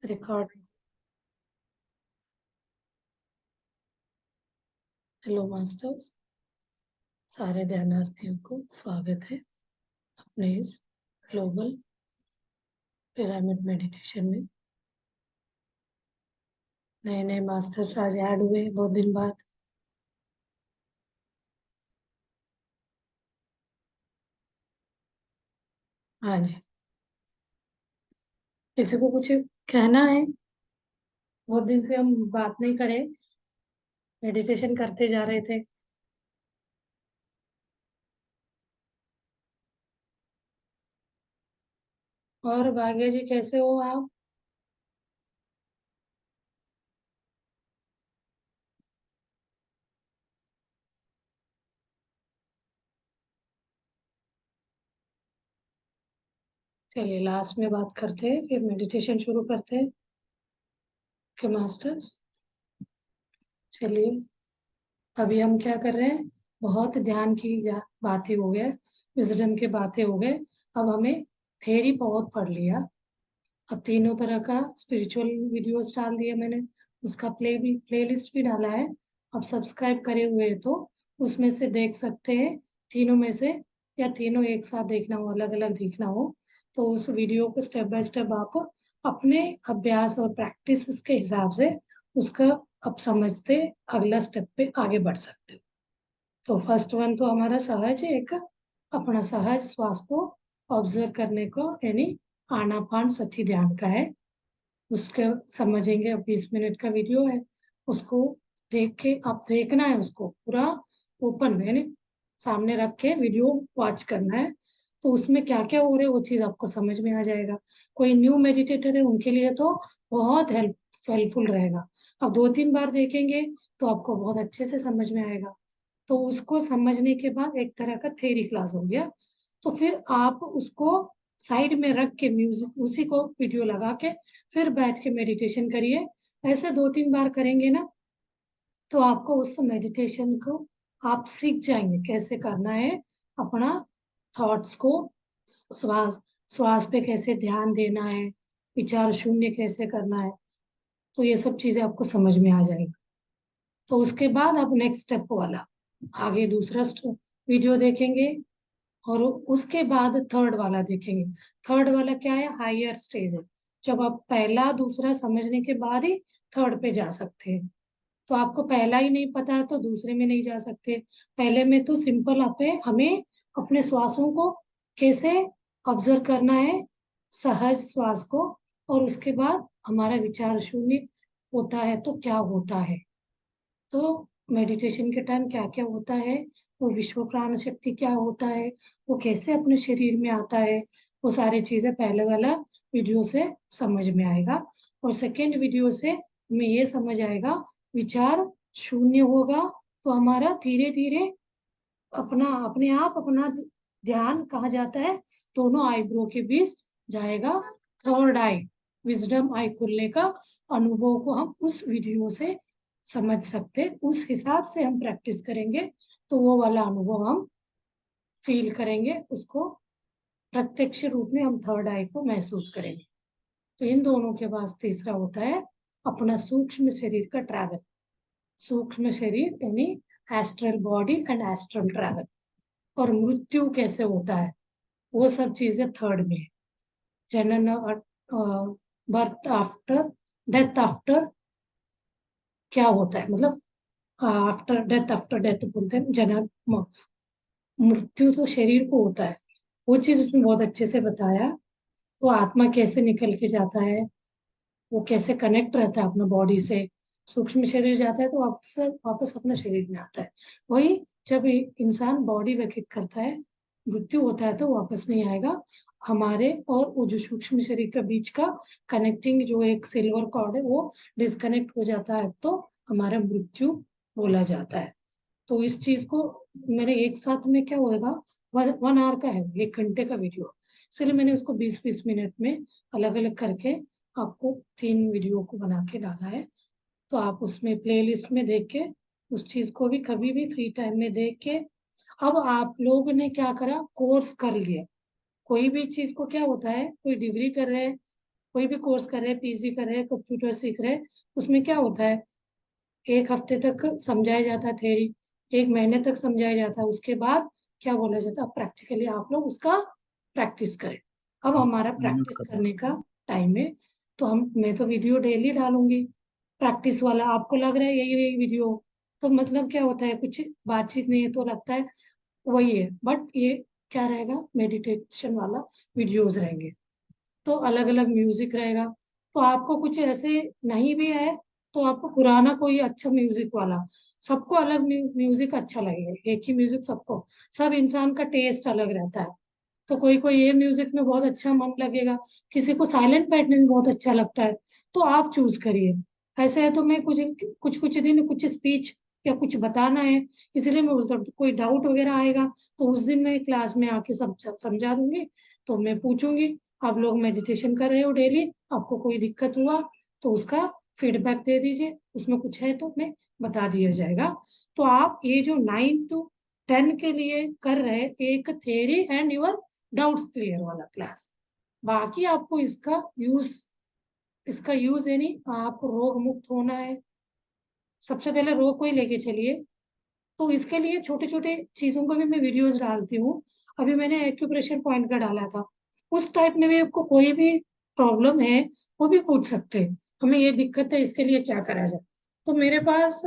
Record. Hello masters, सारे ध्यानार्थियों को स्वागत है अपने इस ग्लोबल पिरामिड मेडिटेशन में। नए नए मास्टर्स आज ऐड हुए हैं बहुत दिन बाद। हाँ जी, किसी को कुछ कहना है? बहुत दिन से हम बात नहीं करे, मेडिटेशन करते जा रहे थे। और भाग्य जी, कैसे हो आप? चलिए लास्ट में बात करते हैं, फिर मेडिटेशन शुरू करते हैं। ओके मास्टर्स, चलिए अभी हम क्या कर रहे हैं? बहुत ध्यान की बातें हो गए, विजडम की बातें हो गए। अब हमें थेरी बहुत पढ़ लिया। अब तीनों तरह का स्पिरिचुअल वीडियोस डाल दिए मैंने, उसका प्लेलिस्ट भी डाला है। अब सब्सक्राइब करे हुए हैं तो उसमें से देख सकते हैं, तीनों में से, या तीनों एक साथ देखना हो, अलग अलग देखना हो, तो उस वीडियो को स्टेप बाय स्टेप आप अपने अभ्यास और प्रैक्टिस के हिसाब से उसका अब समझते अगला स्टेप पे आगे बढ़ सकते हो। तो फर्स्ट वन तो हमारा सहज एक अपना सहज श्वास को ऑब्जर्व करने को, यानी आनापान सती ध्यान का है। उसके समझेंगे, अब 20 मिनट का वीडियो है, उसको देख के आप देखना है, उसको पूरा ओपन यानी सामने रख के वीडियो वॉच करना है। तो उसमें क्या क्या हो रहा है वो चीज आपको समझ में आ जाएगा। कोई न्यू मेडिटेटर है उनके लिए तो बहुत हेल्पफुल रहेगा। अब 2-3 बार देखेंगे तो आपको बहुत अच्छे से समझ में आएगा। तो उसको समझने के बाद एक तरह का थ्योरी क्लास हो गया। तो फिर आप उसको साइड में रख के म्यूजिक उसी को वीडियो लगा के फिर बैठ के मेडिटेशन करिए। ऐसे 2-3 बार करेंगे ना, तो आपको उस मेडिटेशन को आप सीख जाएंगे कैसे करना है। अपना थॉट्स को श्वास श्वास पे कैसे ध्यान देना है, विचार शून्य कैसे करना है, तो ये सब चीजें आपको समझ में आ जाएगी। तो उसके बाद आप नेक्स्ट स्टेप वाला आगे दूसरा वीडियो देखेंगे, और उसके बाद थर्ड वाला देखेंगे। थर्ड वाला क्या है? हायर स्टेज है, जब आप पहला दूसरा समझने के बाद ही थर्ड पे जा सकते हैं। तो आपको पहला ही नहीं पता है तो दूसरे में नहीं जा सकते। पहले में तो सिंपल आपे हमें अपने श्वासों को कैसे ऑब्जर्व करना है, सहज श्वास को, और उसके बाद हमारा विचार शून्य होता है तो क्या होता है, तो मेडिटेशन के टाइम क्या क्या होता है, वो विश्व प्राण शक्ति क्या होता है, वो कैसे अपने शरीर में आता है, वो सारी चीजें पहले वाला वीडियो से समझ में आएगा। और सेकेंड वीडियो से हमें ये समझ आएगा, विचार शून्य होगा तो हमारा धीरे धीरे अपने आप अपना ध्यान कहाँ जाता है? दोनों आईब्रो के बीच जाएगा। थर्ड आई, विजडम आई खुलने का अनुभव को हम उस वीडियो से समझ सकते हैं। उस हिसाब से हम प्रैक्टिस करेंगे तो वो वाला अनुभव हम फील करेंगे, उसको प्रत्यक्ष रूप में हम थर्ड आई को महसूस करेंगे। तो इन दोनों के बाद तीसरा होता है अपना सूक्ष्म शरीर का ट्रैवल। सूक्ष्म शरीर यानी astral body and astral travel. और मृत्यु कैसे होता है, वो सब चीजें थर्ड में है। जनन, बर्थ आफ्टर डेथ, आफ्टर क्या होता है, मतलब आफ्टर डेथ, आफ्टर डेथ बोलते हैं जन्म। मृत्यु तो शरीर को होता है, वो चीज उसमें बहुत अच्छे से बताया। वो आत्मा कैसे निकल के जाता है, वो कैसे कनेक्ट रहता है अपना बॉडी से, सूक्ष्म शरीर जाता है तो वापस वापस अपना शरीर में आता है। वही जब इंसान बॉडी व्यतीत करता है, मृत्यु होता है तो वापस नहीं आएगा। हमारे और वो जो सूक्ष्म शरीर के बीच का कनेक्टिंग जो एक सिल्वर कॉर्ड है वो डिस्कनेक्ट हो जाता है तो हमारा मृत्यु बोला जाता है। तो इस चीज को मेरे एक साथ में क्या होगा, 1 आवर का है, 1 घंटे का वीडियो, इसलिए मैंने उसको 20-20 मिनट में अलग अलग करके आपको 3 वीडियो को बना के डाला है। तो आप उसमें प्लेलिस्ट में देख के उस चीज को भी कभी भी फ्री टाइम में देख के, अब आप लोग ने क्या करा, कोर्स कर लिया। कोई भी चीज को क्या होता है, कोई डिग्री कर रहे हैं, कोई भी कोर्स कर रहे हैं, पीजी कर रहे हैं, कंप्यूटर सीख रहे हैं, उसमें क्या होता है, एक हफ्ते तक समझाया जाता है थ्योरी, एक महीने तक समझाया जाता है, उसके बाद क्या बोला जाता है, प्रैक्टिकली आप लोग उसका प्रैक्टिस करें। अब हमारा म्यूट प्रैक्टिस कर दो। करने का टाइम है, तो मैं तो वीडियो डेली डालूंगी प्रैक्टिस वाला। आपको लग रहा है यही यही वीडियो, तो मतलब क्या होता है, कुछ बातचीत नहीं है तो लगता है वही है, बट ये क्या रहेगा, मेडिटेशन वाला वीडियोस रहेंगे, तो अलग अलग म्यूजिक रहेगा। तो आपको कुछ ऐसे नहीं भी है तो आपको पुराना कोई अच्छा म्यूजिक वाला, सबको अलग म्यूजिक अच्छा लगेगा, एक ही म्यूजिक सबको, सब इंसान का टेस्ट अलग रहता है। तो कोई कोई ये म्यूजिक में बहुत अच्छा मन लगेगा, किसी को साइलेंट बैठने में बहुत अच्छा लगता है, तो आप चूज करिए। ऐसे है तो मैं कुछ कुछ कुछ दिन कुछ स्पीच या कुछ बताना है, इसलिए मैं बोलता हूँ कोई डाउट वगैरह आएगा तो उस दिन मैं क्लास में आके सब सब समझा दूंगी। तो मैं पूछूंगी, आप लोग मेडिटेशन कर रहे हो डेली, आपको कोई दिक्कत हुआ तो उसका फीडबैक दे दीजिए, उसमें कुछ है तो मैं बता दिया जाएगा। तो आप ये जो 9 to 10 के लिए कर रहे हैं, एक theory and your doubts clear वाला क्लास, बाकी आपको इसका यूज है नहीं, आपको रोग मुक्त होना है, सबसे पहले रोग को ही लेके चलिए। तो इसके लिए छोटे छोटे चीजों का भी मैं वीडियोस डालती हूँ। अभी मैंने एक्यूप्रेशर पॉइंट का डाला था, उस टाइप में भी आपको कोई भी प्रॉब्लम है वो भी पूछ सकते हैं, हमें ये दिक्कत है इसके लिए क्या करा जाए। तो मेरे पास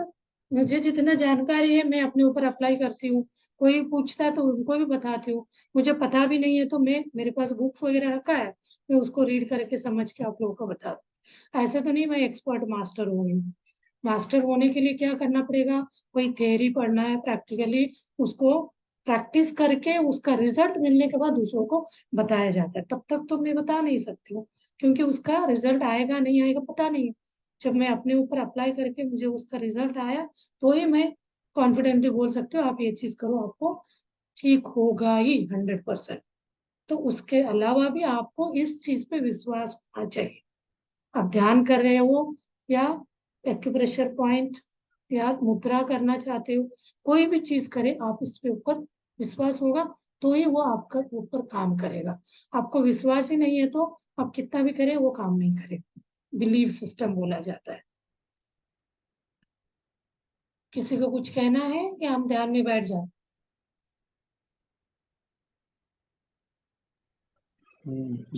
मुझे जितना जानकारी है मैं अपने ऊपर अप्लाई करती हूँ, कोई पूछता है तो उनको भी बताती हूँ, मुझे पता भी नहीं है तो मैं, मेरे पास बुक्स वगैरह रखा है, मैं उसको रीड करके समझ के आप लोगों को बता दूँ। ऐसे तो नहीं मैं एक्सपर्ट मास्टर हो गई। मास्टर होने के लिए क्या करना पड़ेगा, कोई थ्योरी पढ़ना है, प्रैक्टिकली उसको प्रैक्टिस करके उसका रिजल्ट मिलने के बाद दूसरों को बताया जाता है, तब तक तो मैं बता नहीं सकती हूँ, क्योंकि उसका रिजल्ट आएगा नहीं आएगा पता नहीं। जब मैं अपने ऊपर अप्लाई करके मुझे उसका रिजल्ट आया तो ही मैं कॉन्फिडेंटली बोल सकती हूँ आप ये चीज करो, आपको ठीक होगा ही 100%। तो उसके अलावा भी आपको इस चीज पे विश्वास होना चाहिए। आप ध्यान कर रहे हो या एक्यूप्रेशर पॉइंट या मुद्रा करना चाहते हो, कोई भी चीज करे आप इस पे ऊपर विश्वास होगा तो ही वो आपका ऊपर काम करेगा। आपको विश्वास ही नहीं है तो आप कितना भी करें वो काम नहीं करेगा, बिलीव सिस्टम बोला जाता है। किसी को कुछ कहना है या हम ध्यान में बैठ जाए।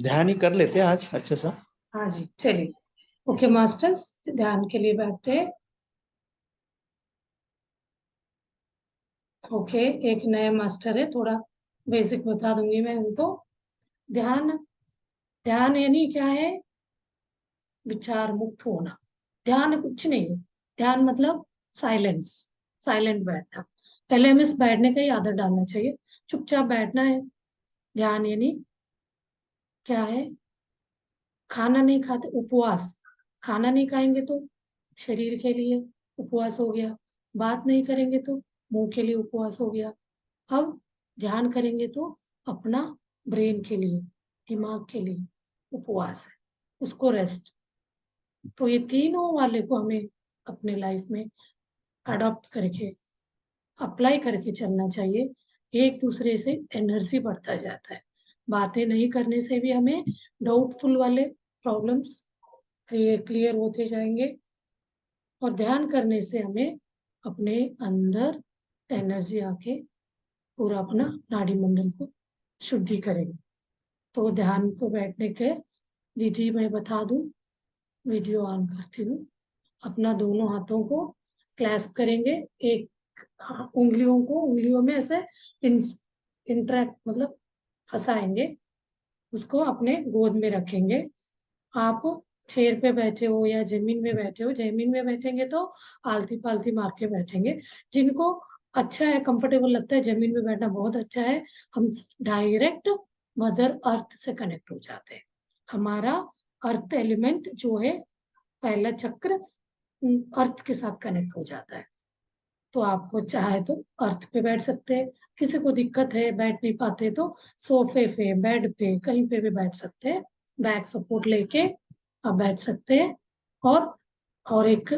ध्यान ही कर लेते हैं आज अच्छे सा। हाँ जी चलिए, ओके मास्टर्स, ध्यान के लिए बैठते हैं। ओके, एक नया मास्टर है, थोड़ा बेसिक बता दूंगी मैं उनको। ध्यान, ध्यान यानी क्या है, विचार मुक्त होना, ध्यान कुछ नहीं है। ध्यान मतलब साइलेंस, साइलेंट बैठना, पहले हमें इस बैठने का ही आदत डालना चाहिए, चुपचाप बैठना है। ध्यान यानी क्या है, खाना नहीं खाते, उपवास, खाना नहीं खाएंगे तो शरीर के लिए उपवास हो गया, बात नहीं करेंगे तो मुंह के लिए उपवास हो गया। अब ध्यान करेंगे तो अपना ब्रेन के लिए, दिमाग के लिए उपवास है, उसको रेस्ट। तो ये तीनों वाले को हमें अपने लाइफ में अडॉप्ट करके अप्लाई करके चलना चाहिए, एक दूसरे से एनर्जी बढ़ता जाता है। बातें नहीं करने से भी हमें डाउटफुल वाले प्रॉब्लम्स क्लियर होते जाएंगे, और ध्यान करने से हमें अपने अंदर एनर्जी आके पूरा अपना नाड़ी मंडल को शुद्धि करेगी। तो ध्यान को बैठने के विधि मैं बता दूं, वीडियो ऑन करती हूँ। अपना दोनों हाथों को क्लैस्प करेंगे, एक उंगलियों को उंगलियों में ऐसे इंटरेक्ट मतलब फंसाएंगे, उसको अपने गोद में रखेंगे। आप चेयर पे बैठे हो या जमीन में बैठे हो, जमीन में बैठेंगे तो आलती पालती मार के बैठेंगे, जिनको अच्छा है कंफर्टेबल लगता है जमीन में बैठना बहुत अच्छा है। हम डायरेक्ट मदर अर्थ से कनेक्ट हो जाते हैं, हमारा अर्थ एलिमेंट जो है पहला चक्र अर्थ के साथ कनेक्ट हो जाता है। तो आपको चाहे तो अर्थ पे बैठ सकते हैं, किसी को दिक्कत है बैठ नहीं पाते तो सोफे पे बेड पे कहीं पे भी बैठ सकते हैं, बैक सपोर्ट लेके आप बैठ सकते हैं। और और एक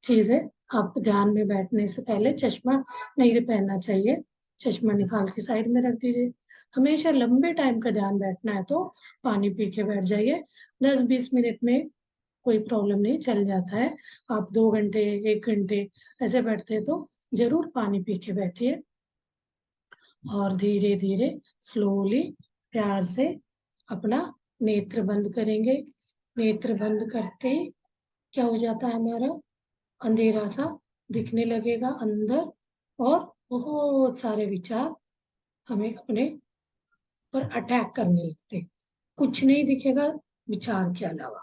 चीज है, आपको ध्यान में बैठने से पहले चश्मा नहीं पहनना चाहिए, चश्मा निकाल के साइड में रख दीजिए। हमेशा लंबे टाइम का ध्यान बैठना है तो पानी पी के बैठ जाइए। 10-20 मिनट में कोई प्रॉब्लम नहीं, चल जाता है। आप 2 घंटे 1 घंटे ऐसे बैठते हैं तो जरूर पानी पी के बैठिए। और धीरे धीरे स्लोली प्यार से अपना नेत्र बंद करेंगे। नेत्र बंद करते ही क्या हो जाता है, हमारा अंधेरा सा दिखने लगेगा अंदर, और बहुत सारे विचार हमें अपने पर अटैक करने लगते हैं। कुछ नहीं दिखेगा विचार के अलावा।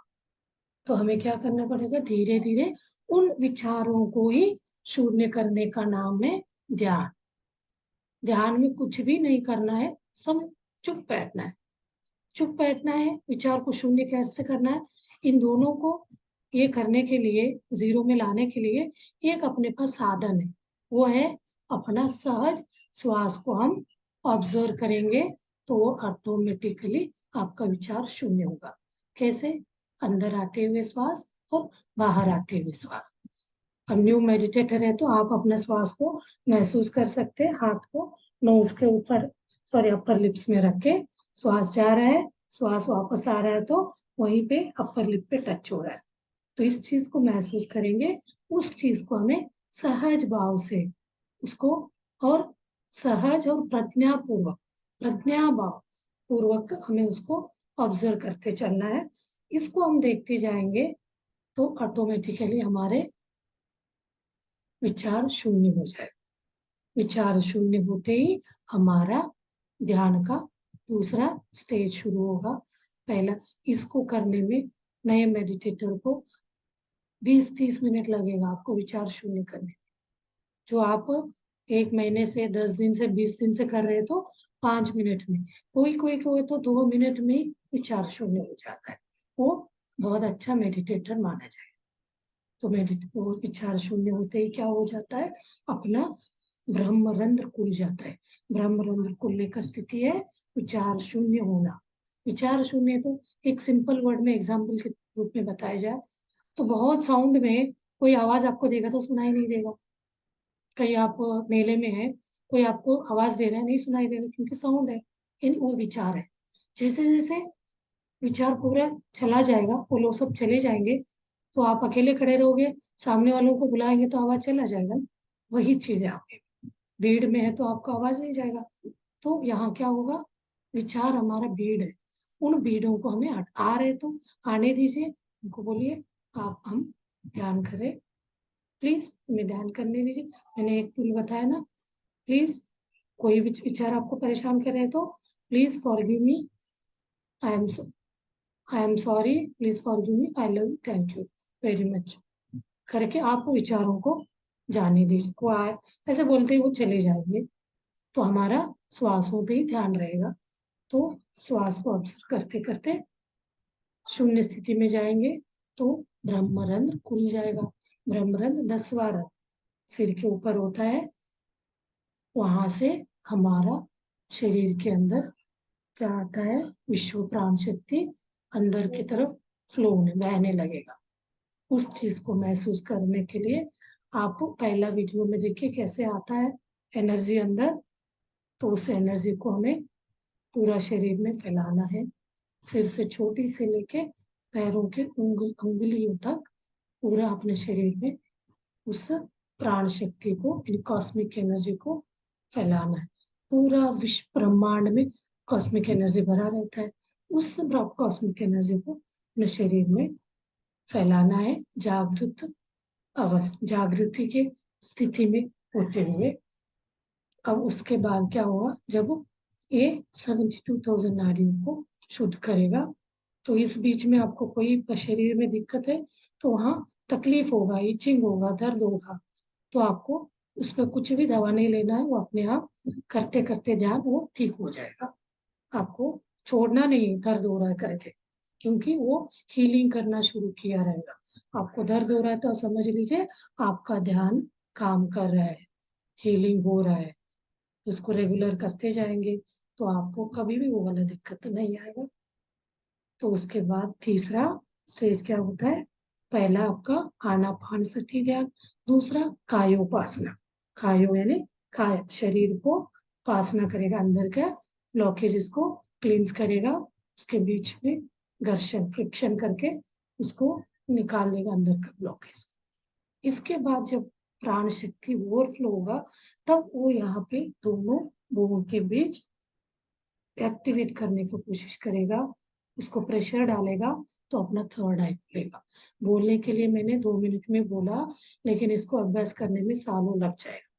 तो हमें क्या करना पड़ेगा, धीरे धीरे उन विचारों को ही शून्य करने का नाम है ध्यान। ध्यान में कुछ भी नहीं करना है, सब चुप बैठना है। चुप बैठना है, विचार को शून्य कैसे करना है, इन दोनों को ये करने के लिए, जीरो में लाने के लिए एक अपने पास साधन है। वो है अपना सहज श्वास को हम ऑब्जर्व करेंगे तो वो ऑटोमेटिकली आपका विचार शून्य होगा। कैसे? अंदर आते हुए श्वास और बाहर आते हुए श्वास। अब न्यू मेडिटेटर है तो आप अपना श्वास को महसूस कर सकते हैं। हाथ को नोज के ऊपर, सॉरी अपर लिप्स में रख के श्वास जा रहा है, श्वास वापस आ रहा है तो वहीं पे अपर लिप पे टच हो रहा है। तो इस चीज को महसूस करेंगे। उस चीज को हमें सहज भाव से उसको, और सहज और प्रज्ञा भाव पूर्वक हमें उसको ऑब्जर्व करते चलना है। इसको हम देखते जाएंगे तो ऑटोमेटिकली हमारे विचार शून्य हो जाए। विचार शून्य होते ही हमारा ध्यान का दूसरा स्टेज शुरू होगा। पहला, इसको करने में नए मेडिटेटर को 20-30 मिनट लगेगा आपको विचार शून्य करने। जो आप 1 महीने से, 10 दिन से, 20 दिन से कर रहे हो तो 5 मिनट में, कोई कोई को तो 2 मिनट में ही विचार शून्य हो जाता है। वो बहुत अच्छा मेडिटेटर माना जाए। तो वो विचार शून्य होते ही क्या हो जाता है, अपना ब्रह्मरंध्र खुल जाता है। ब्रह्मरंध्र खुलने का स्थिति है विचार शून्य होना। विचार शून्य तो एक सिंपल वर्ड में एग्जाम्पल के रूप में बताया जाए तो बहुत साउंड में कोई आवाज आपको देगा तो सुनाई नहीं देगा। कहीं आप मेले में है, कोई आपको आवाज दे रहा है, नहीं सुनाई देगा क्योंकि साउंड है। इन वो विचार है। जैसे जैसे विचार पूरा चला जाएगा, वो लोग सब चले जाएंगे तो आप अकेले खड़े रहोगे, सामने वालों को बुलाएंगे तो आवाज चला जाएगा। वही चीज है आपकी, भीड़ में है तो आपका आवाज नहीं जाएगा। तो यहाँ क्या होगा, विचार हमारा भीड़ है। उन भीड़ों को हमें आ रहे तो आने दीजिए, उनको बोलिए आप हम ध्यान करें, प्लीज हमें ध्यान करने दीजिए। मैंने एक टूल बताया ना, प्लीज कोई भी विचार आपको परेशान कर रहे हैं तो please forgive me, I am I am sorry, please forgive me, I love you, thank you very much करके आप विचारों को जाने दीजिए। वो आए ऐसे बोलते ही वो चले जाएंगे। तो हमारा श्वासों पे ही ध्यान रहेगा। तो श्वास को ऑब्जर्व करते करते शून्य स्थिति में जाएंगे तो ब्रह्मरंध्र खुल जाएगा। ब्रह्मरंध्र 10वां रंध्र सिर के ऊपर होता है। वहां से हमारा शरीर के अंदर क्या आता है, विश्व प्राण शक्ति अंदर की तरफ फ्लो होने बहने लगेगा। उस चीज को महसूस करने के लिए आप पहला वीडियो में देखिए कैसे आता है एनर्जी अंदर। तो उस एनर्जी को हमें पूरा शरीर में फैलाना है, सिर से छोटी से लेके पैरों के उंगलियों तक पूरा अपने शरीर में उस प्राण शक्ति को, कॉस्मिक एनर्जी को फैलाना है। पूरा विश्व ब्रह्मांड में कॉस्मिक एनर्जी भरा रहता है। उस कॉस्मिक एनर्जी को अपने शरीर में फैलाना है जागृति के स्थिति में होते हुए। अब उसके बाद क्या होगा, जब ये 72,000 नाड़ियों को शुद्ध करेगा तो इस बीच में आपको कोई शरीर में दिक्कत है तो वहाँ तकलीफ होगा, इचिंग होगा, दर्द होगा, तो आपको उस पर कुछ भी दवा नहीं लेना है। वो अपने आप करते करते ध्यान वो ठीक हो जाएगा। आपको छोड़ना नहीं दर्द हो रहा है करके, क्योंकि वो हीलिंग करना शुरू किया रहेगा। आपको दर्द हो रहा है तो समझ लीजिए आपका ध्यान काम कर रहा है, हीलिंग हो रहा है। उसको रेगुलर करते जाएंगे तो आपको कभी भी वो वाला दिक्कत नहीं आएगा। तो उसके बाद तीसरा स्टेज क्या होता है, पहला आपका आनापान सती ध्यान, दूसरा कायोपासना। कायो यानी काय, शरीर को उपासना करेगा अंदर का, ब्लॉकेजेस को क्लींस करेगा, उसके बीच में घर्षण फ्रिक्शन करके उसको निकाल देगा अंदर का ब्लॉकेज। इसके बाद जब प्राण शक्ति ओवरफ्लो होगा तब वो यहाँ पे दोनों बोन के बीच एक्टिवेट करने की कोशिश करेगा, उसको प्रेशर डालेगा तो अपना थर्ड आई खुलेगा। बोलने के लिए मैंने 2 मिनट में बोला, लेकिन इसको अभ्यास करने में सालों लग जाएगा।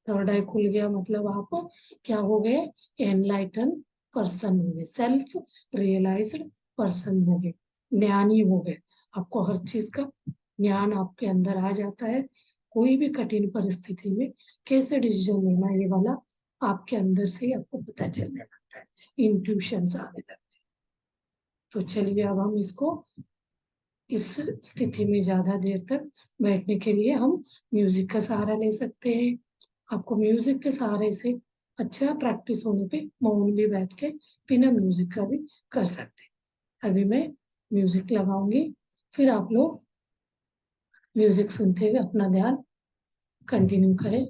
थर्ड आई खुल गया मतलब आप क्या हो गए, एनलाइटन पर्सन हो गए, सेल्फ रियलाइज्ड पर्सन हो गए, ज्ञानी हो गए। आपको हर चीज का ज्ञान आपके अंदर आ जाता है। कोई भी कठिन परिस्थिति में कैसे डिसीजन लेना है, ये वाला आपके अंदर से ही आपको पता चलने लगता है, इंट्यूशंस आने लगते हैं। तो चलिए अब हम इसको इस स्थिति में ज्यादा देर तक बैठने के लिए हम म्यूजिक का सहारा ले सकते हैं। आपको म्यूजिक के सहारे से अच्छा प्रैक्टिस होने पे मौन भी बैठ के बिना म्यूजिक का भी कर सकते हैं। अभी मैं म्यूजिक लगाऊंगी, फिर आप लोग म्यूजिक सुनते हुए अपना ध्यान कंटिन्यू करें।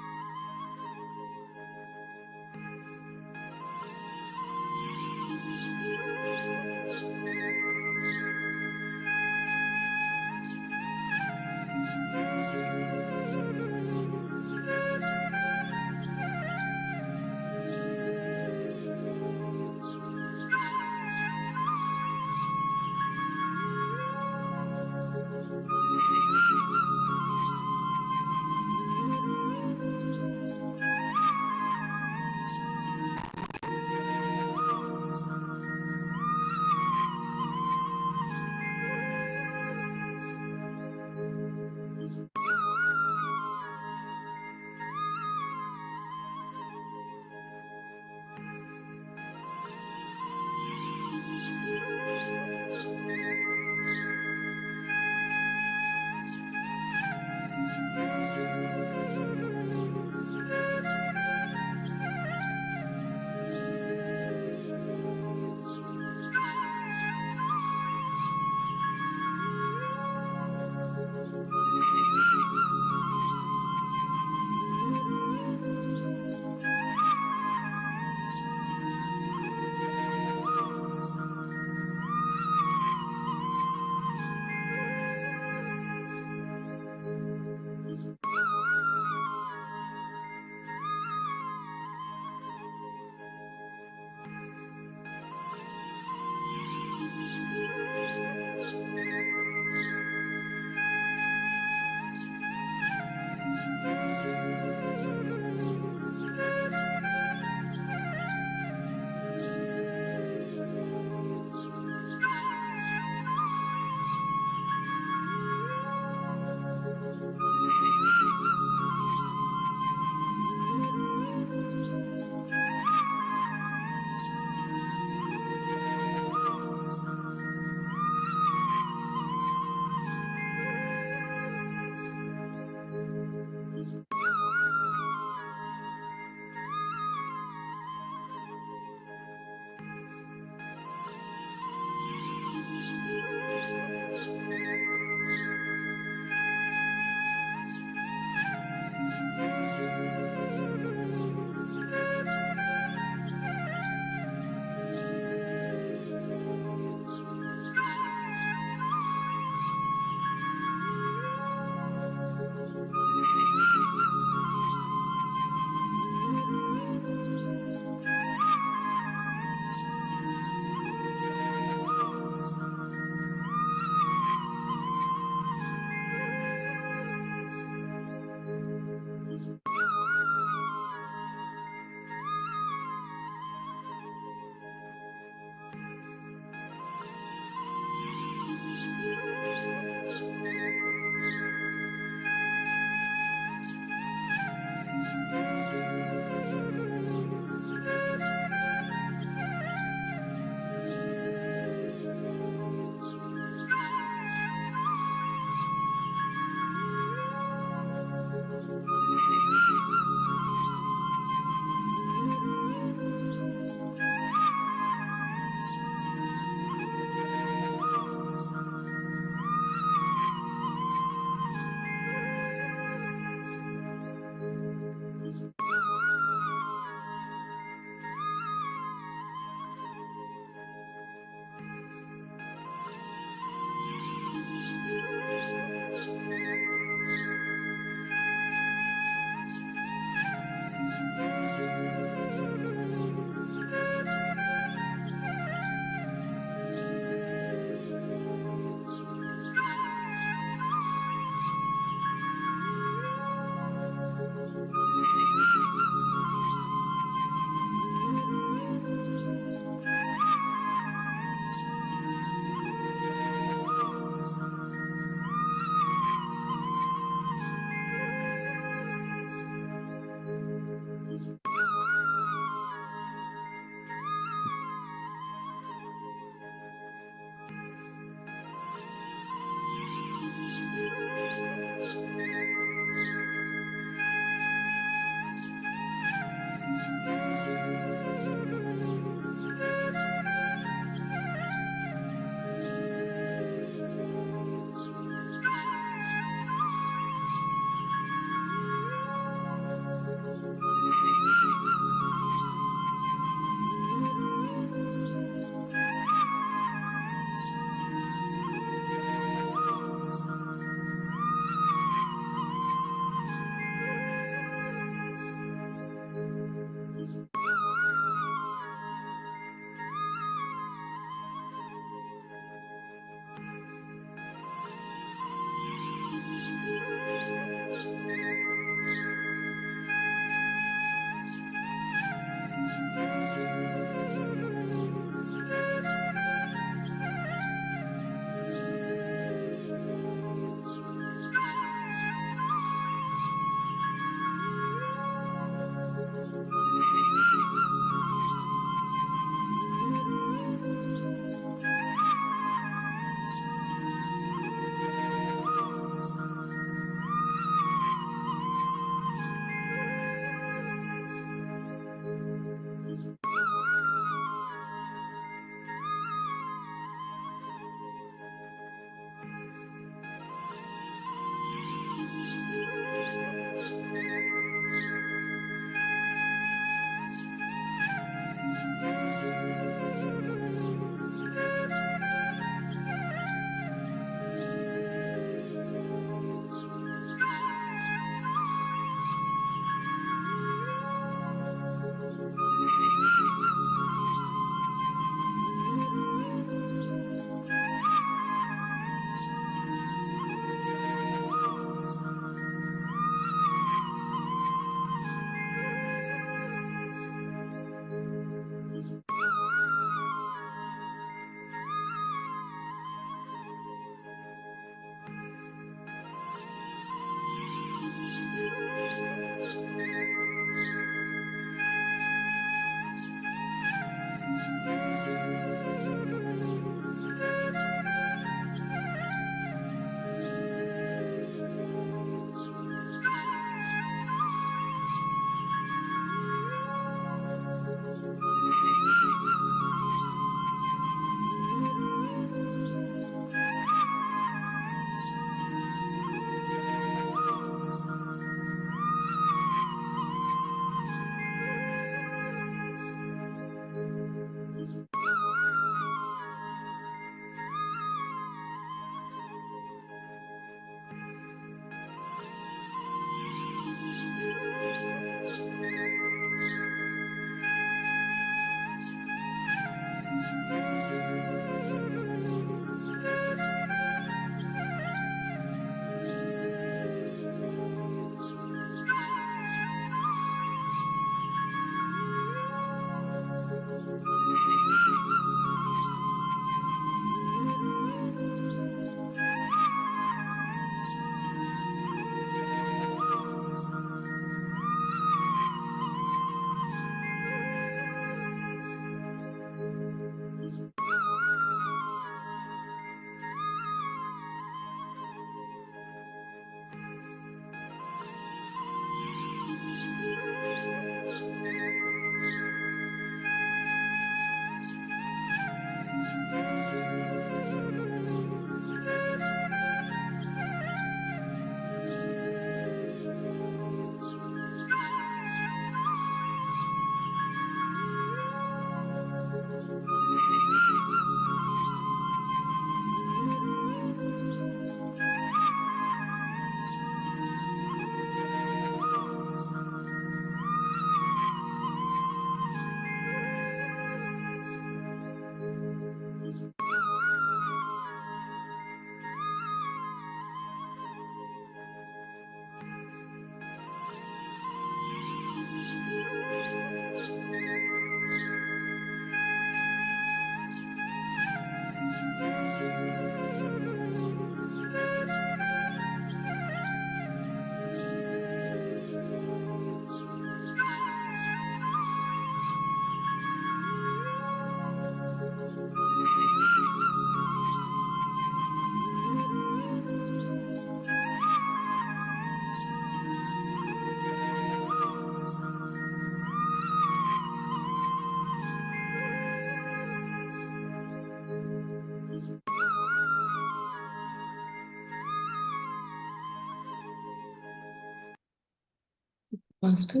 मास्टर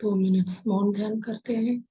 2 मिनट्स मौन ध्यान करते हैं।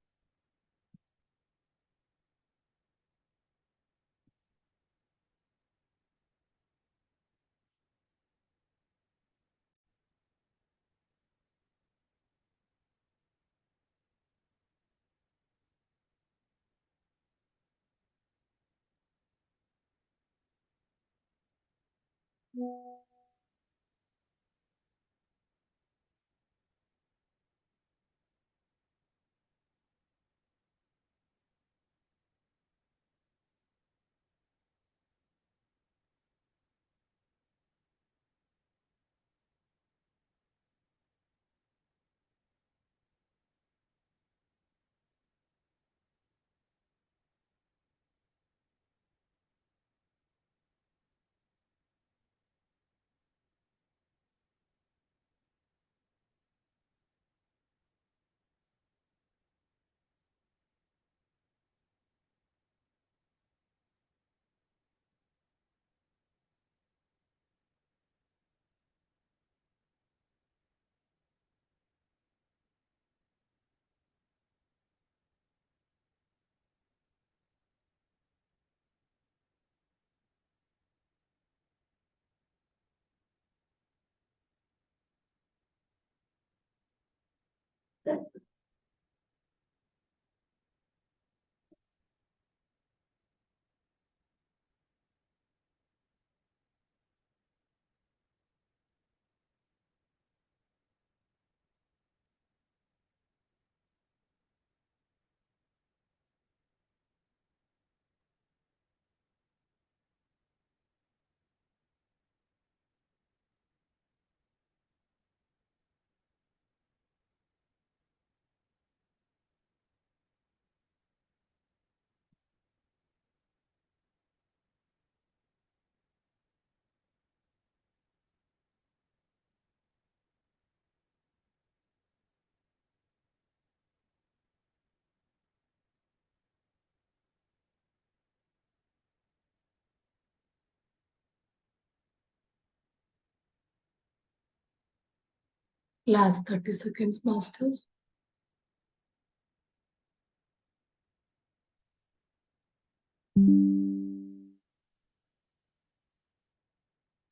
Last 30 seconds masters.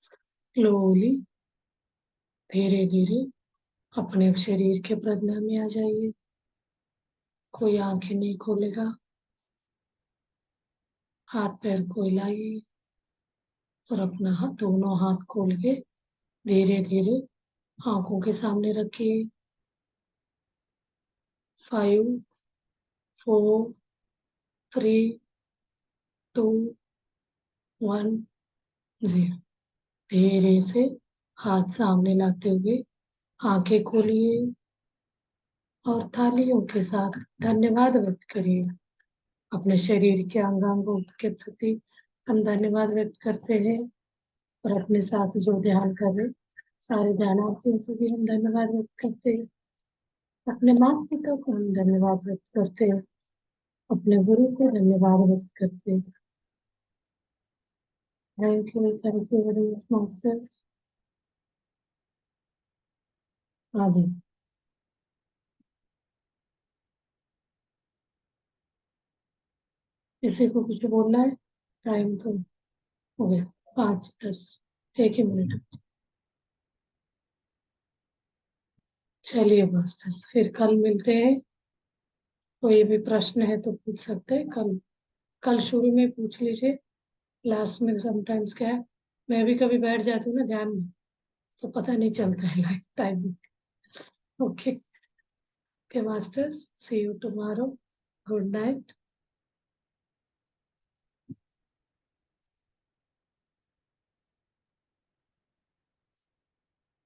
स्लोली, धीरे धीरे अपने शरीर के प्रज्ञा में आ जाइए। कोई आंखें नहीं खोलेगा। हाथ पैर को हिलाइए और अपना हाथ, दोनों हाथ खोल के धीरे धीरे आंखों के सामने रखिए। 5, 4, 3, 2, 1, 0। धीरे से हाथ सामने लाते हुए आंखें खोलिए और तालियों के साथ धन्यवाद व्यक्त करिए। अपने शरीर के अंगांगों के प्रति हम धन्यवाद व्यक्त करते हैं और अपने साथ जो ध्यान कर रहे सारे ध्यानार्थियों को भी हम धन्यवाद व्यक्त करते हैं। अपने माता पिता को हम धन्यवाद व्यक्त करते हैं। अपने गुरु को धन्यवाद व्यक्त करते हैं। Thank you very much master. आदि किसी को कुछ बोलना है? टाइम तो हो गया 5:10, एक ही मिनट। चलिए मास्टर्स, फिर कल मिलते हैं। कोई भी प्रश्न है तो पूछ सकते हैं कल। कल शुरू में पूछ लीजिए, लास्ट में समटाइम्स क्या है, मैं भी कभी बैठ जाती हूँ ना ध्यान में, तो पता नहीं चलता है life time. Okay, masters, see you tomorrow. Good night.